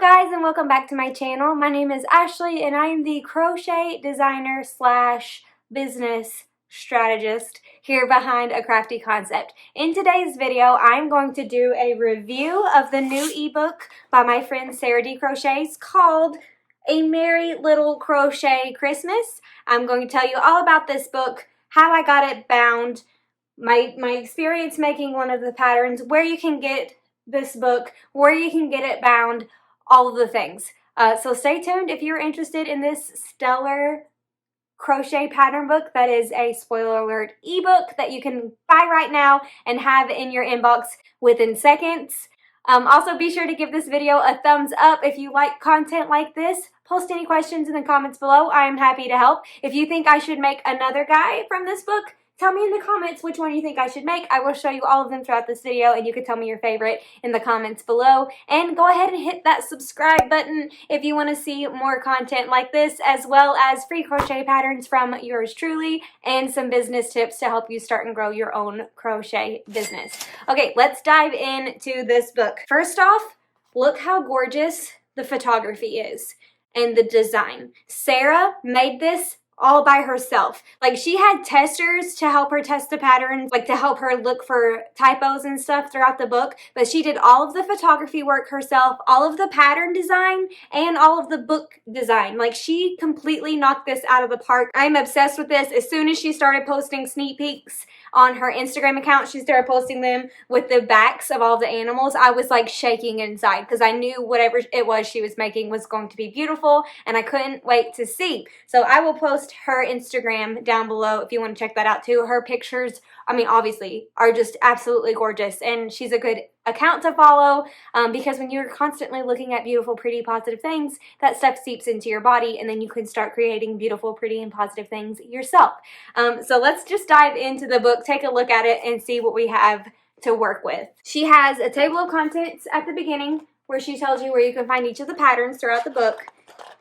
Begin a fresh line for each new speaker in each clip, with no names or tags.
guys, and welcome back to my channel. My name is Ashley and I am the crochet designer slash business strategist here behind A Crafty Concept. In today's video, I'm going to do a review of the new ebook by my friend Sarah Crochets called A Merry Little Crochet Christmas. I'm going to tell you all about this book, how I got it bound, my experience making one of the patterns, where you can get this book, where you can get it bound, all of the things. So stay tuned if you're interested in this stellar crochet pattern book that is a spoiler alert ebook that you can buy right now and have in your inbox within seconds. Also be sure to give this video a thumbs up if you like content like this. Post any questions in the comments below. I am happy to help. If you think I should make another guy from this book, tell me in the comments which one you think I should make. I will show you all of them throughout this video, and you can tell me your favorite in the comments below. And go ahead and hit that subscribe button if you want to see more content like this, as well as free crochet patterns from yours truly and some business tips to help you start and grow your own crochet business. Okay, let's dive into this book. First off, look how gorgeous the photography is and the design. Sarah made this all by herself. Like, she had testers to help her test the patterns, like to help her look for typos and stuff throughout the book, but she did all of the photography work herself, all of the pattern design, and all of the book design. Like, she completely knocked this out of the park. I'm obsessed with this. As soon as she started posting sneak peeks on her Instagram account, she started posting them with the backs of all the animals. I was like shaking inside because I knew whatever it was she was making was going to be beautiful, and I couldn't wait to see. So I will post her Instagram down below if you want to check that out too. Her pictures, I mean, obviously, are just absolutely gorgeous, and she's a good account to follow because when you're constantly looking at beautiful, pretty, positive things, that stuff seeps into your body, and then you can start creating beautiful, pretty, and positive things yourself. So let's just dive into the book, take a look at it, and see what we have to work with. She has a table of contents at the beginning where she tells you where you can find each of the patterns throughout the book.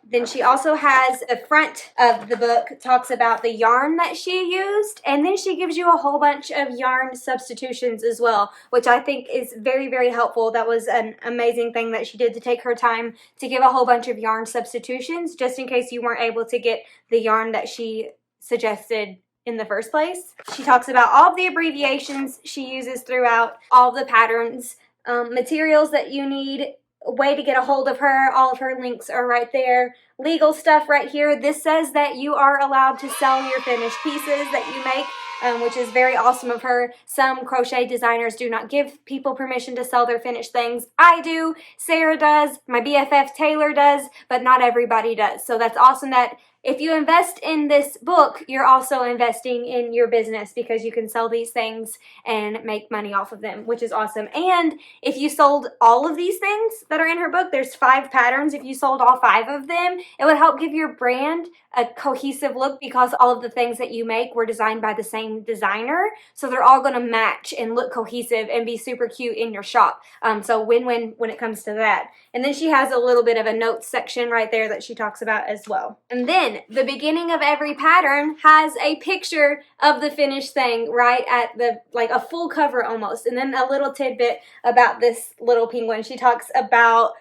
Then she also has the front of the book talks about the yarn that she used, and then she gives you a whole bunch of yarn substitutions as well, which I think is very, very helpful. That was an amazing thing that she did, to take her time to give a whole bunch of yarn substitutions just in case you weren't able to get the yarn that she suggested in the first place. She talks about all of the abbreviations she uses throughout all the patterns, materials that you need, a way to get a hold of her. All of her links are right there. Legal stuff right here. This says that you are allowed to sell your finished pieces that you make, which is very awesome of her. Some crochet designers do not give people permission to sell their finished things. I do. Sarah does. My BFF Taylor does, but not everybody does. So that's awesome that if you invest in this book, you're also investing in your business, because you can sell these things and make money off of them, which is awesome. And if you sold all of these things that are in her book, there's 5 patterns. If you sold all 5 of them, it would help give your brand a cohesive look, because all of the things that you make were designed by the same designer. So they're all going to match and look cohesive and be super cute in your shop. So win-win when it comes to that. And then she has a little bit of a notes section right there that she talks about as well. And then the beginning of every pattern has a picture of the finished thing right at the, like a full cover almost. And then a little tidbit about this little penguin. She talks about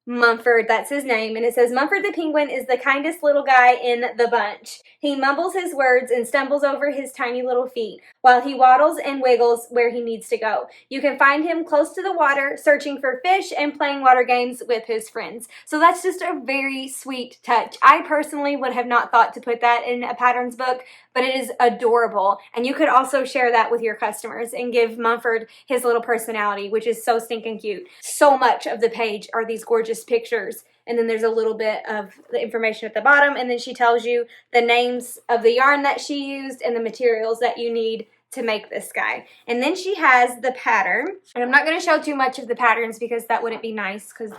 Mumford, that's his name, and it says, Mumford the penguin is the kindest little guy in the bunch. He mumbles his words and stumbles over his tiny little feet while he waddles and wiggles where he needs to go. You can find him close to the water, searching for fish and playing water games with his friends. So that's just a very sweet touch. I personally would have not thought to put that in a patterns book, but it is adorable. And you could also share that with your customers and give Mumford his little personality, which is so stinking cute. So much of the page are these gorgeous pictures, and then there's a little bit of the information at the bottom, and then she tells you the names of the yarn that she used and the materials that you need to make this guy. And then she has the pattern, and I'm not going to show too much of the patterns because that wouldn't be nice, because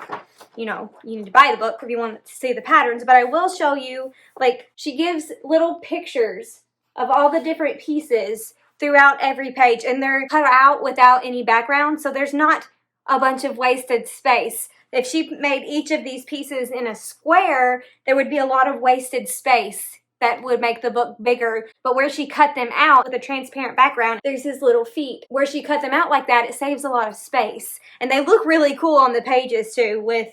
you know, you need to buy the book if you want to see the patterns, but I will show you, like, she gives little pictures of all the different pieces throughout every page, and they're cut out without any background, so there's not a bunch of wasted space. If she made each of these pieces in a square, there would be a lot of wasted space that would make the book bigger, but where she cut them out with a transparent background, there's his little feet. Where she cut them out like that, it saves a lot of space. And they look really cool on the pages too, with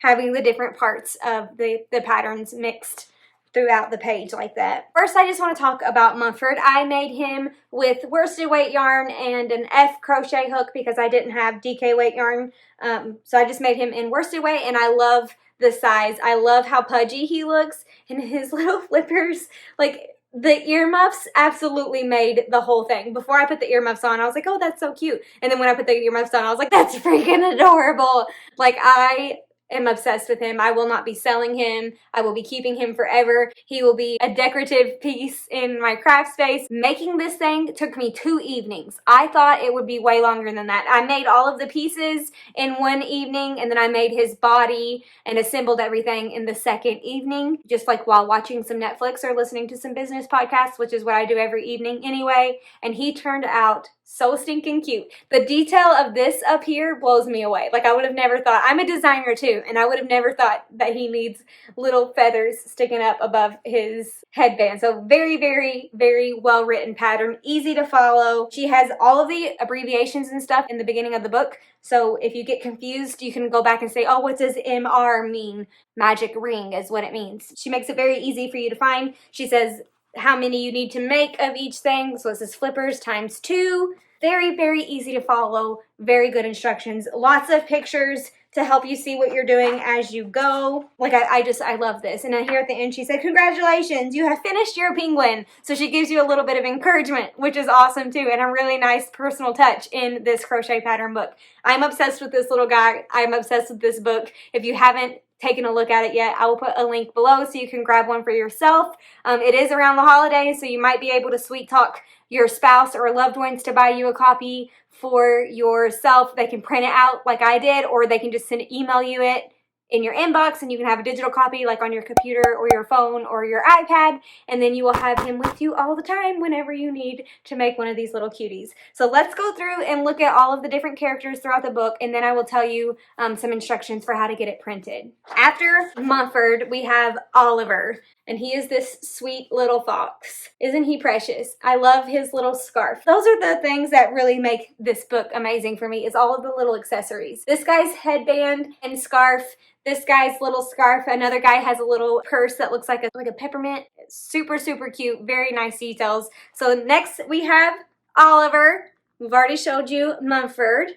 having the different parts of the patterns mixed throughout the page like that. First, I just want to talk about Mumford. I made him with worsted weight yarn and an F crochet hook because I didn't have DK weight yarn. So I just made him in worsted weight, and I love the size. I love how pudgy he looks, and his little flippers, like the earmuffs absolutely made the whole thing. Before I put the earmuffs on, I was like, oh, that's so cute. And then when I put the earmuffs on, I was like, that's freaking adorable. Like, I am obsessed with him. I will not be selling him. I will be keeping him forever. He will be a decorative piece in my craft space. Making this thing took me 2 evenings. I thought it would be way longer than that. I made all of the pieces in 1 evening, and then I made his body and assembled everything in the 2nd evening, just like while watching some Netflix or listening to some business podcasts, which is what I do every evening anyway. And he turned out so stinking cute. The detail of this up here blows me away. Like, I would have never thought. I'm a designer too, and I would have never thought that he needs little feathers sticking up above his headband. So very, very, very well written pattern, easy to follow. She has all of the abbreviations and stuff in the beginning of the book. So if you get confused, you can go back and say, oh, what does MR mean? Magic ring is what it means. She makes it very easy for you to find. She says how many you need to make of each thing. So it says flippers times 2. Very, very easy to follow. Very good instructions. Lots of pictures to help you see what you're doing as you go. Like, I love this. And then here at the end, she said, congratulations, you have finished your penguin. So she gives you a little bit of encouragement, which is awesome too, and a really nice personal touch in this crochet pattern book. I'm obsessed with this little guy. I'm obsessed with this book. If you haven't taken a look at it yet, I will put a link below so you can grab one for yourself. It is around the holidays, so you might be able to sweet talk your spouse or loved ones to buy you a copy for yourself. They can print it out like I did, or they can just email you it in your inbox, and you can have a digital copy like on your computer or your phone or your iPad, and then you will have him with you all the time whenever you need to make one of these little cuties. So let's go through and look at all of the different characters throughout the book, and then I will tell you some instructions for how to get it printed. After Mumford, we have Oliver, and he is this sweet little fox. Isn't he precious? I love his little scarf. Those are the things that really make this book amazing for me, is all of the little accessories. This guy's headband and scarf, this guy's little scarf, another guy has a little purse that looks like a peppermint. Super, super cute, very nice details. So next we have Oliver. We've already showed you Mumford,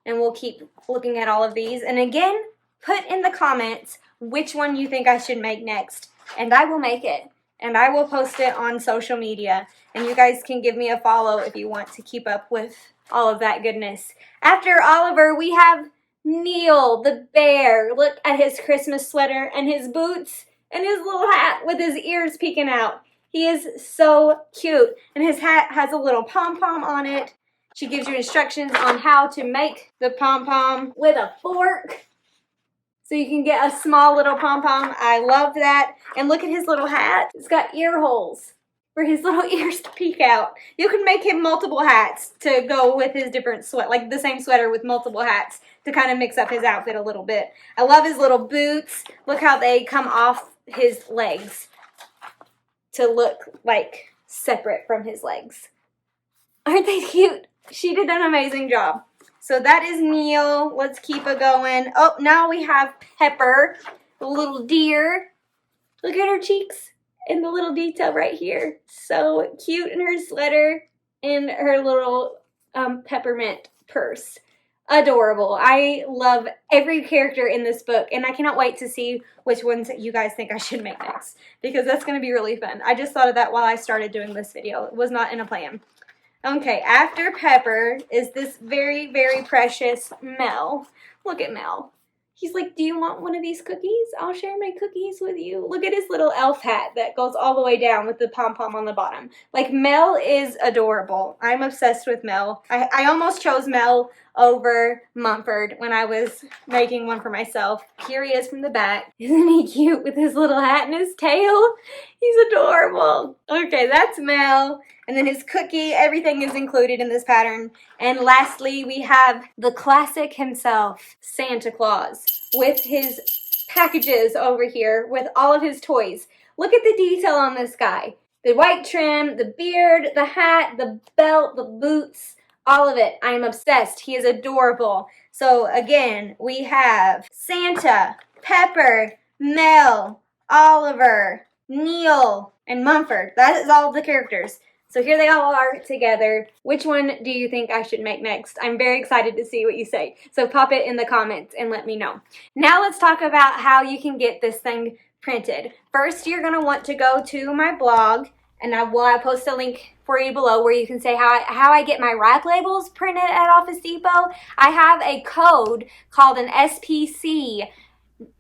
and we'll keep looking at all of these. And again, put in the comments which one you think I should make next, and I will make it. And I will post it on social media, and you guys can give me a follow if you want to keep up with all of that goodness. After Oliver, we have Neil the bear. Look at his Christmas sweater and his boots and his little hat with his ears peeking out. He is so cute, and his hat has a little pom-pom on it. She gives you instructions on how to make the pom-pom with a fork, so you can get a small little pom-pom. I love that. And look at his little hat. It's got ear holes for his little ears to peek out. You can make him multiple hats to go with his different sweat, like the same sweater with multiple hats to kind of mix up his outfit a little bit. I love his little boots. Look how they come off his legs to look like separate from his legs. Aren't they cute? She did an amazing job. So that is Neil. Let's keep it going. Oh, now we have Pepper, the little deer. Look at her cheeks and the little detail right here. So cute in her sweater and her little peppermint purse. Adorable. I love every character in this book, and I cannot wait to see which ones you guys think I should make next, because that's going to be really fun. I just thought of that while I started doing this video. It was not in a plan. Okay, after Pepper is this very, very precious Mel. Look at Mel. He's like, do you want one of these cookies? I'll share my cookies with you. Look at his little elf hat that goes all the way down with the pom-pom on the bottom. Like, Mel is adorable. I'm obsessed with Mel. I almost chose Mel over Mumford when I was making one for myself. Here he is from the back. Isn't he cute with his little hat and his tail? He's adorable. Okay, that's Mel. And then his cookie, everything is included in this pattern. And lastly, we have the classic himself, Santa Claus, with his packages over here with all of his toys. Look at the detail on this guy. The white trim, the beard, the hat, the belt, the boots, all of it. I am obsessed. He is adorable. So again, we have Santa, Pepper, Mel, Oliver, Neil, and Mumford. That is all of the characters. So here they all are together. Which one do you think I should make next? I'm very excited to see what you say. So pop it in the comments and let me know. Now let's talk about how you can get this thing printed. First, you're going to want to go to my blog, and I will post a link for you below where you can say how I get my wrap labels printed at Office Depot. I have a code called an SPC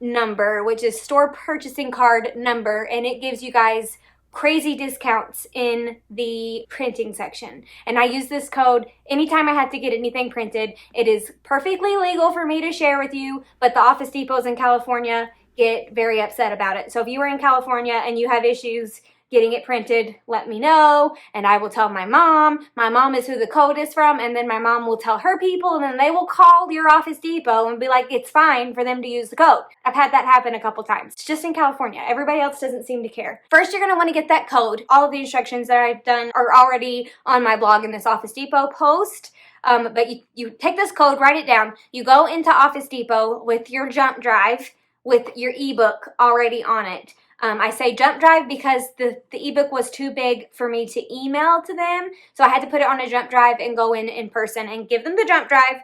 number, which is store purchasing card number, and it gives you guys crazy discounts in the printing section. And I use this code anytime I have to get anything printed. It is perfectly legal for me to share with you, but the Office Depots in California get very upset about it. So if you are in California and you have issues getting it printed, let me know, and I will tell my mom. My mom is who the code is from, and then my mom will tell her people, and then they will call your Office Depot and be like, it's fine for them to use the code. I've had that happen a couple times. It's just in California. Everybody else doesn't seem to care. First, you're going to want to get that code. All of the instructions that I've done are already on my blog in this Office Depot post. But you take this code, write it down. You go into Office Depot with your jump drive with your ebook already on it. I say jump drive because the ebook was too big for me to email to them, so I had to put it on a jump drive and go in person and give them the jump drive.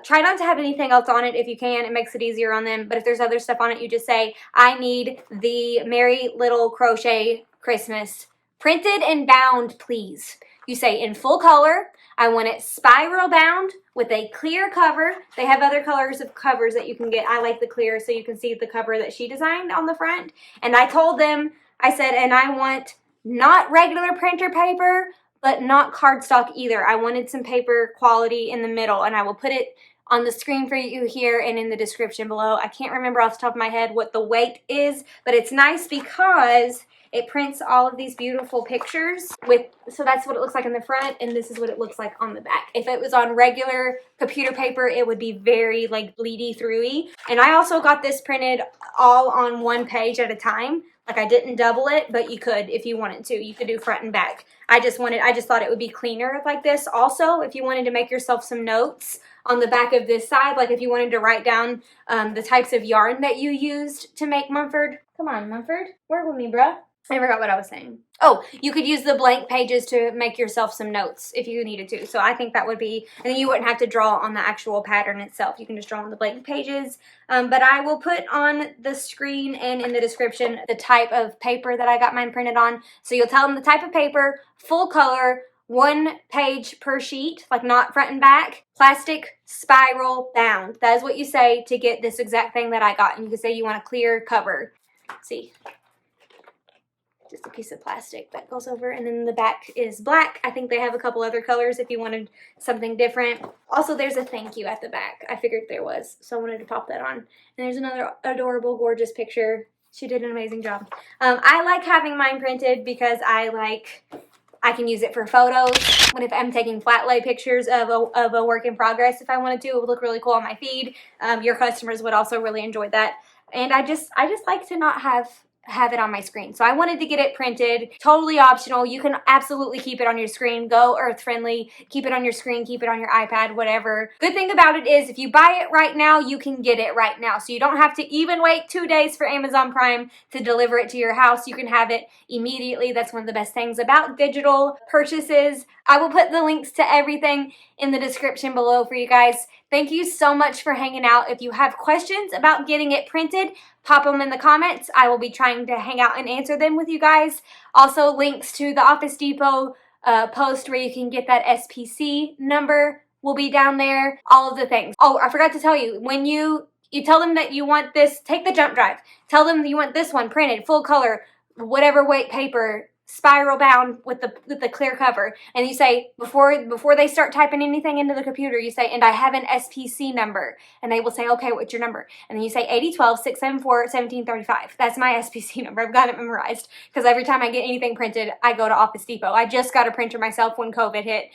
Try not to have anything else on it if you can. It makes it easier on them, but if there's other stuff on it, you just say, I need the Merry Little Crochet Christmas printed and bound, please. You say in full color. I want it spiral bound with a clear cover. They have other colors of covers that you can get. I like the clear so you can see the cover that she designed on the front. And I told them, I said, and I want not regular printer paper, but not cardstock either. I wanted some paper quality in the middle, and I will put it on the screen for you here and in the description below. I can't remember off the top of my head what the weight is, but it's nice because it prints all of these beautiful pictures so that's what it looks like in the front, and this is what it looks like on the back. If it was on regular computer paper, it would be very like bleedy throughy. And I also got this printed all on one page at a time. Like I didn't double it, but you could if you wanted to. You could do front and back. I just thought it would be cleaner like this. Also, if you wanted to make yourself some notes on the back of this side, like if you wanted to write down the types of yarn that you used to make Mumford. Come on, Mumford, work with me, bruh. I forgot what I was saying. Oh, you could use the blank pages to make yourself some notes if you needed to. So I think that would be, and then you wouldn't have to draw on the actual pattern itself. You can just draw on the blank pages. But I will put on the screen and in the description the type of paper that I got mine printed on. So you'll tell them the type of paper, full color, 1 page per sheet, like not front and back, plastic, spiral, bound. That is what you say to get this exact thing that I got. And you can say you want a clear cover. See? Just a piece of plastic that goes over, and then the back is black. I think they have a couple other colors if you wanted something different. Also, there's a thank you at the back. I figured there was, so I wanted to pop that on. And there's another adorable, gorgeous picture. She did an amazing job. I like having mine printed because I can use it for photos. When if I'm taking flat lay pictures of a work in progress, if I wanted to, it would look really cool on my feed. Your customers would also really enjoy that. And I just like to not have it on my screen. So I wanted to get it printed. Totally optional. You can absolutely keep it on your screen. Go earth friendly. Keep it on your screen. Keep it on your iPad, whatever. Good thing about it is if you buy it right now, you can get it right now. So you don't have to even wait 2 days for Amazon Prime to deliver it to your house. You can have it immediately. That's one of the best things about digital purchases. I will put the links to everything in the description below for you guys. Thank you so much for hanging out. If you have questions about getting it printed, pop them in the comments. I will be trying to hang out and answer them with you guys. Also, links to the Office Depot post where you can get that SPC number will be down there. All of the things. Oh, I forgot to tell you, when you tell them that you want this, take the jump drive. Tell them you want this one printed, full color, whatever weight paper, spiral bound with the clear cover, and you say before they start typing anything into the computer, you say, and I have an SPC number, and they will say, okay, what's your number? And then you say 8012-674-1735. That's my SPC number. I've got it memorized because every time I get anything printed, I go to Office Depot. I just got a printer myself when COVID hit.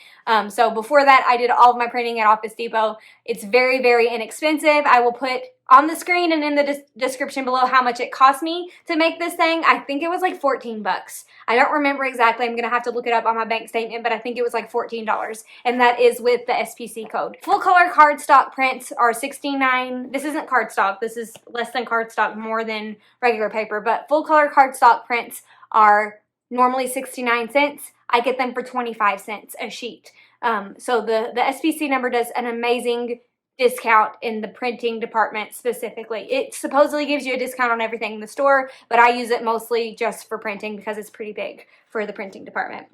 So before that, I did all of my printing at Office Depot. It's very, very inexpensive. I will put on the screen and in the description below how much it cost me to make this thing. I think it was like 14 bucks. I don't remember exactly. I'm gonna have to look it up on my bank statement, but I think it was like $14, and that is with the SPC code. Full color cardstock prints are $69. This isn't cardstock. This is less than cardstock, more than regular paper, but full color cardstock prints are normally 69 cents. I get them for 25 cents a sheet. So the SPC number does an amazing discount in the printing department specifically. It supposedly gives you a discount on everything in the store, but I use it mostly just for printing because it's pretty big for the printing department.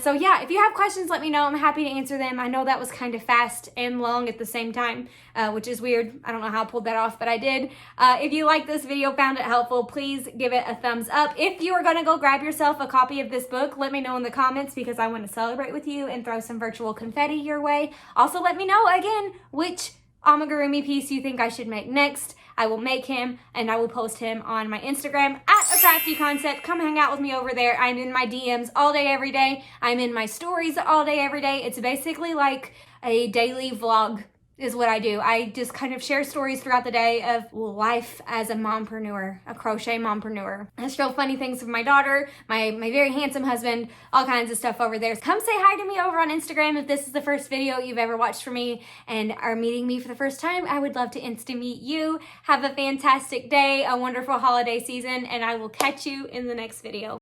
So yeah, if you have questions, let me know. I'm happy to answer them. I know that was kind of fast and long at the same time, which is weird. I don't know how I pulled that off, but I did. If you liked this video, found it helpful, please give it a thumbs up. If you are going to go grab yourself a copy of this book, let me know in the comments because I want to celebrate with you and throw some virtual confetti your way. Also, let me know, again, which amigurumi piece you think I should make next. I will make him and I will post him on my Instagram at A Crafty Concept. Come hang out with me over there. I'm in my DMs all day, every day. I'm in my stories all day, every day. It's basically like a daily vlog is what I do. I just kind of share stories throughout the day of life as a mompreneur, a crochet mompreneur. I show funny things of my daughter, my very handsome husband, all kinds of stuff over there. Come say hi to me over on Instagram if this is the first video you've ever watched from me and are meeting me for the first time. I would love to insta-meet you. Have a fantastic day, a wonderful holiday season, and I will catch you in the next video.